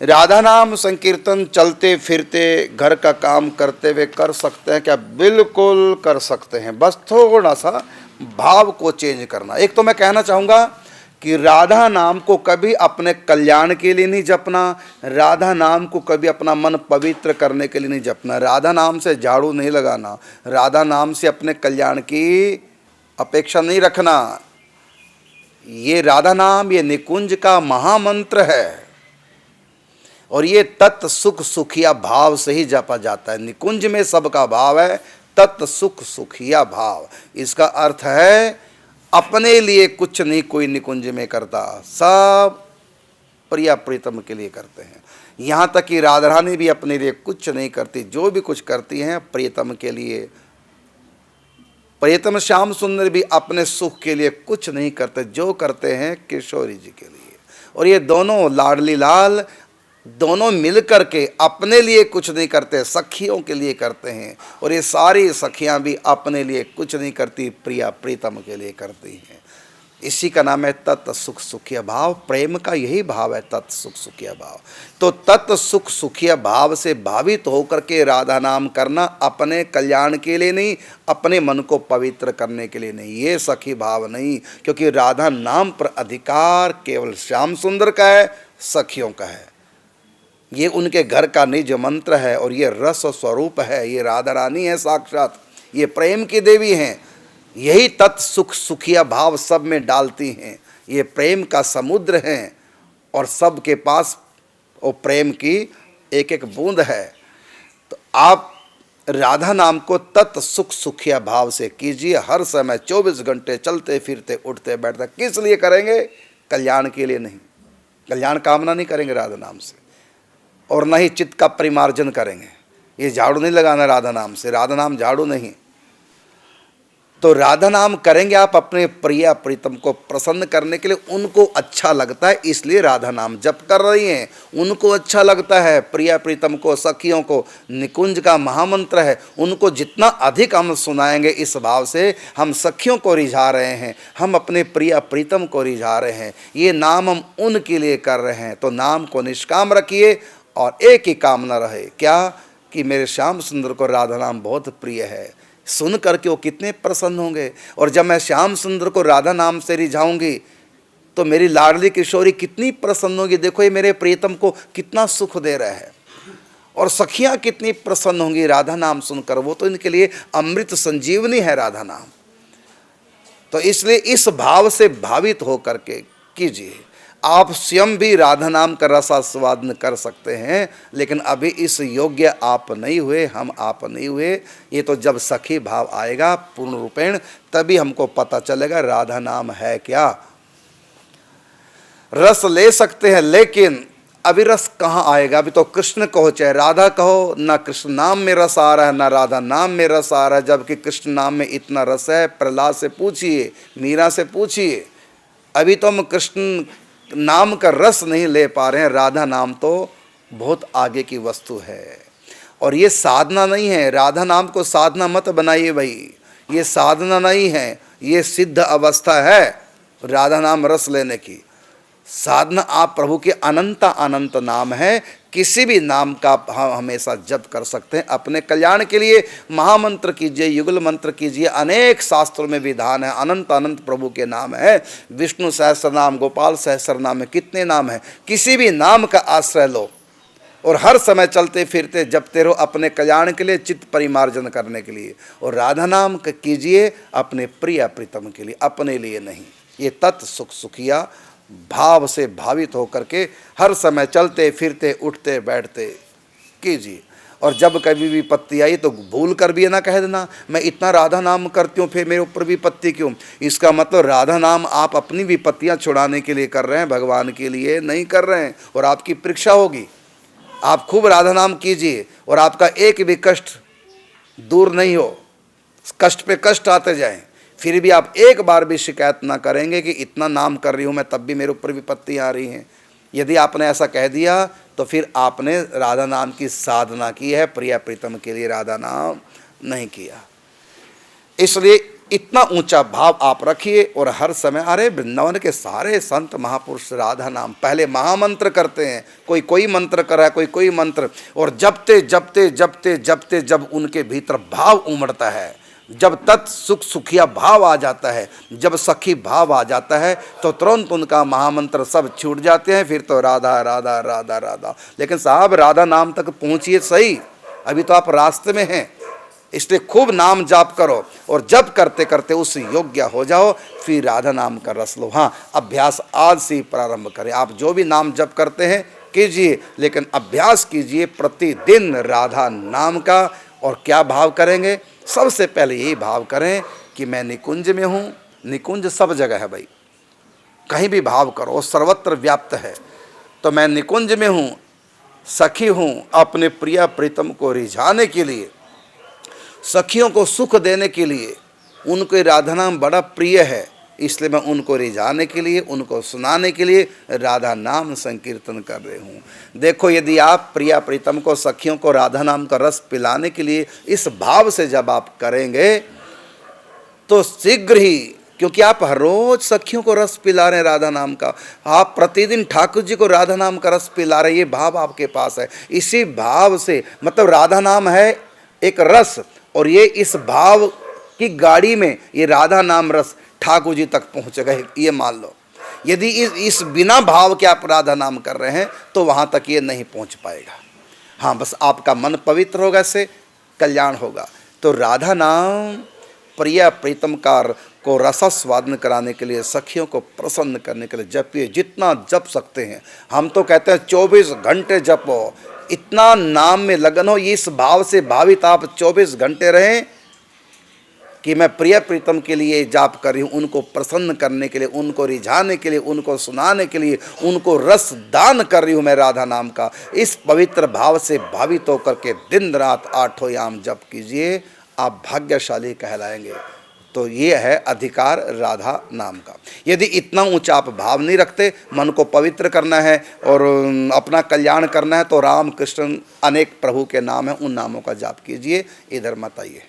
राधा नाम संकीर्तन चलते फिरते घर का काम करते हुए कर सकते हैं क्या? बिल्कुल कर सकते हैं, बस थोड़ा सा भाव को चेंज करना। एक तो मैं कहना चाहूँगा कि राधा नाम को कभी अपने कल्याण के लिए नहीं जपना, राधा नाम को कभी अपना मन पवित्र करने के लिए नहीं जपना, राधा नाम से झाड़ू नहीं लगाना, राधा नाम से अपने कल्याण की अपेक्षा नहीं रखना। ये राधा नाम ये निकुंज का महामंत्र है और ये तत् सुख सुखिया भाव से ही जपा जाता है। निकुंज में सबका भाव है, तत् सुख सुखिया भाव। इसका अर्थ है अपने लिए कुछ नहीं कोई निकुंज में करता, सब प्रिया प्रीतम के लिए करते हैं। यहाँ तक कि राधा रानी भी अपने लिए कुछ नहीं करती, जो भी कुछ करती हैं प्रियतम के लिए। प्रियतम श्याम सुंदर भी अपने सुख के लिए कुछ नहीं करते, जो करते हैं किशोरी जी के लिए। और ये दोनों लाडली लाल दोनों मिलकर के अपने लिए कुछ नहीं करते, सखियों के लिए करते हैं। और ये सारी सखियां भी अपने लिए कुछ नहीं करती, प्रिया प्रीतम के लिए करती हैं। इसी का नाम है तत् सुख सुखिया भाव। प्रेम का यही भाव है, तत् सुख सुखिया भाव। तो तत् सुख सुखिया भाव से भावित होकर के राधा नाम करना, अपने कल्याण के लिए नहीं, अपने मन को पवित्र करने के लिए नहीं, ये सखी भाव नहीं। क्योंकि राधा नाम पर अधिकार केवल श्याम सुंदर का है, सखियों का है। ये उनके घर का निज मंत्र है और ये रस स्वरूप है। ये राधा रानी है साक्षात, ये प्रेम की देवी हैं। यही तत् सुख सुखिया भाव सब में डालती हैं। ये प्रेम का समुद्र हैं और सबके पास वो प्रेम की एक एक बूंद है। तो आप राधा नाम को तत् सुख सुखिया भाव से कीजिए हर समय, 24 घंटे चलते फिरते उठते बैठते। किस लिए करेंगे? कल्याण के लिए नहीं, कल्याण कामना नहीं करेंगे राधा नाम से, और न ही चित्त का परिमार्जन करेंगे। ये झाड़ू नहीं लगाना राधा नाम से, राधा नाम झाड़ू नहीं। तो राधा नाम करेंगे आप अपने प्रिया प्रीतम को प्रसन्न करने के लिए, उनको अच्छा लगता है इसलिए राधा नाम जप कर रही हैं। उनको अच्छा लगता है, प्रिया प्रीतम को, सखियों को निकुंज का महामंत्र है, उनको जितना अधिक हम सुनाएंगे इस भाव से हम सखियों को रिझा रहे हैं, हम अपने प्रिया प्रीतम को रिझा रहे हैं। ये नाम हम उनके लिए कर रहे हैं। तो नाम को निष्काम रखिए और एक ही कामना रहे, क्या? कि मेरे श्याम सुंदर को राधा नाम बहुत प्रिय है। सुन करके वो कितने प्रसन्न होंगे। और जब मैं श्याम सुंदर को राधा नाम से रिझाऊंगी तो मेरी लाडली किशोरी कितनी प्रसन्न होगी। देखो ये मेरे प्रियतम को कितना सुख दे रहा है। और सखियां कितनी प्रसन्न होंगी राधा नाम सुनकर, वो तो इनके लिए अमृत संजीवनी है राधा नाम। तो इसलिए इस भाव से भावित होकर के कीजिए। आप स्वयं भी राधा नाम का रसास्वादन कर सकते हैं, लेकिन अभी इस योग्य आप नहीं हुए, हम आप नहीं हुए। ये तो जब सखी भाव आएगा पूर्ण रूपेण, तभी हमको पता चलेगा राधा नाम है क्या। रस ले सकते हैं, लेकिन अभी रस कहाँ आएगा? अभी तो कृष्ण कहो चाहे राधा कहो, ना कृष्ण नाम में रस आ रहा है, ना राधा नाम में रस आ रहा है। जबकि कृष्ण नाम में इतना रस है, प्रहलाद से पूछिए, मीरा से पूछिए। अभी तो हम कृष्ण नाम का रस नहीं ले पा रहे हैं। राधा नाम तो बहुत आगे की वस्तु है और ये साधना नहीं है। राधा नाम को साधना मत बनाइए भाई, ये साधना नहीं है, ये सिद्ध अवस्था है राधा नाम रस लेने की। साधना आप प्रभु के अनंत नाम है, किसी भी नाम का हम हमेशा जप कर सकते हैं अपने कल्याण के लिए। महामंत्र कीजिए, युगल मंत्र कीजिए, अनेक शास्त्रों में विधान है। अनंत प्रभु के नाम है, विष्णु सहस्र नाम, गोपाल सहस्र नाम है, कितने नाम है। किसी भी नाम का आश्रय लो और हर समय चलते फिरते जपते रहो अपने कल्याण के लिए, चित्त परिमार्जन करने के लिए। और राधा नाम कीजिए अपने प्रिया प्रीतम के लिए, अपने लिए नहीं। ये तत् सुख सुखिया भाव से भावित होकर के हर समय चलते फिरते उठते बैठते कीजिए। और जब कभी भी पत्ती आई तो भूल कर भी ना कह देना मैं इतना राधा नाम करती हूँ, फिर मेरे ऊपर भी पत्ती क्यों। इसका मतलब राधा नाम आप अपनी भी पत्तियाँ छुड़ाने के लिए कर रहे हैं, भगवान के लिए नहीं कर रहे हैं। और आपकी परीक्षा होगी। आप खूब राधा नाम कीजिए और आपका एक भी कष्ट दूर नहीं हो, कष्ट पे कष्ट आते जाएं, फिर भी आप एक बार भी शिकायत ना करेंगे कि इतना नाम कर रही हूँ मैं तब भी मेरे ऊपर विपत्ति आ रही हैं। यदि आपने ऐसा कह दिया तो फिर आपने राधा नाम की साधना की है, प्रिया प्रीतम के लिए राधा नाम नहीं किया। इसलिए इतना ऊंचा भाव आप रखिए और हर समय, अरे वृंदावन के सारे संत महापुरुष राधा नाम पहले महामंत्र करते हैं, कोई कोई मंत्र कर रहा है, कोई कोई मंत्र, और जपते जपते जपते जपते जब उनके भीतर भाव उमड़ता है, जब तत् सुख सुखिया भाव आ जाता है, जब सखी भाव आ जाता है, तो तुरंत उनका महामंत्र सब छूट जाते हैं। फिर तो राधा राधा राधा राधा। लेकिन साहब राधा नाम तक पहुंचिए सही, अभी तो आप रास्ते में हैं, इसलिए खूब नाम जाप करो और जब करते करते उस योग्य हो जाओ, फिर राधा नाम का रस लो। हाँ, अभ्यास आज से ही प्रारंभ करें। आप जो भी नाम जप करते हैं कीजिए, लेकिन अभ्यास कीजिए प्रतिदिन राधा नाम का। और क्या भाव करेंगे? सबसे पहले यही भाव करें कि मैं निकुंज में हूँ। निकुंज सब जगह है भाई, कहीं भी भाव करो, सर्वत्र व्याप्त है। तो मैं निकुंज में हूँ, सखी हूँ, अपने प्रिया प्रीतम को रिझाने के लिए, सखियों को सुख देने के लिए, उनको राधा नाम बड़ा प्रिय है, इसलिए मैं उनको रिझाने के लिए, उनको सुनाने के लिए राधा नाम संकीर्तन कर रही हूँ। देखो, यदि आप प्रिया प्रीतम को, सखियों को राधा नाम का रस पिलाने के लिए इस भाव से जब आप करेंगे, तो शीघ्र ही, क्योंकि आप हर रोज सखियों को रस पिला रहे हैं राधा नाम का, आप प्रतिदिन ठाकुर जी को राधा नाम का रस पिला रहे हैं, ये भाव आपके पास है। इसी भाव से, मतलब राधा नाम है एक रस, और ये इस भाव की गाड़ी में ये राधा नाम रस ठाकुर जी तक पहुँचेगा, ये मान लो। यदि इस बिना भाव के आप राधा नाम कर रहे हैं तो वहाँ तक ये नहीं पहुँच पाएगा। हाँ, बस आपका मन पवित्र होगा, इससे कल्याण होगा। तो राधा नाम प्रिय प्रीतमकार को रसास्वादन कराने के लिए, सखियों को प्रसन्न करने के लिए जपिए, जितना जप सकते हैं। हम तो कहते हैं 24 घंटे जपो, इतना नाम में लगन हो, इस भाव से भावित आप 24 घंटे रहें कि मैं प्रिय प्रीतम के लिए जाप कर रही हूँ, उनको प्रसन्न करने के लिए, उनको रिझाने के लिए, उनको सुनाने के लिए, उनको रस दान कर रही हूँ मैं राधा नाम का। इस पवित्र भाव से भावित होकर के दिन रात 8 याम जप कीजिए, आप भाग्यशाली कहलाएंगे। तो ये है अधिकार राधा नाम का। यदि इतना ऊंचा आप भाव नहीं रखते, मन को पवित्र करना है और अपना कल्याण करना है, तो राम कृष्ण अनेक प्रभु के नाम हैं, उन नामों का जाप कीजिए। इधर मत आइए।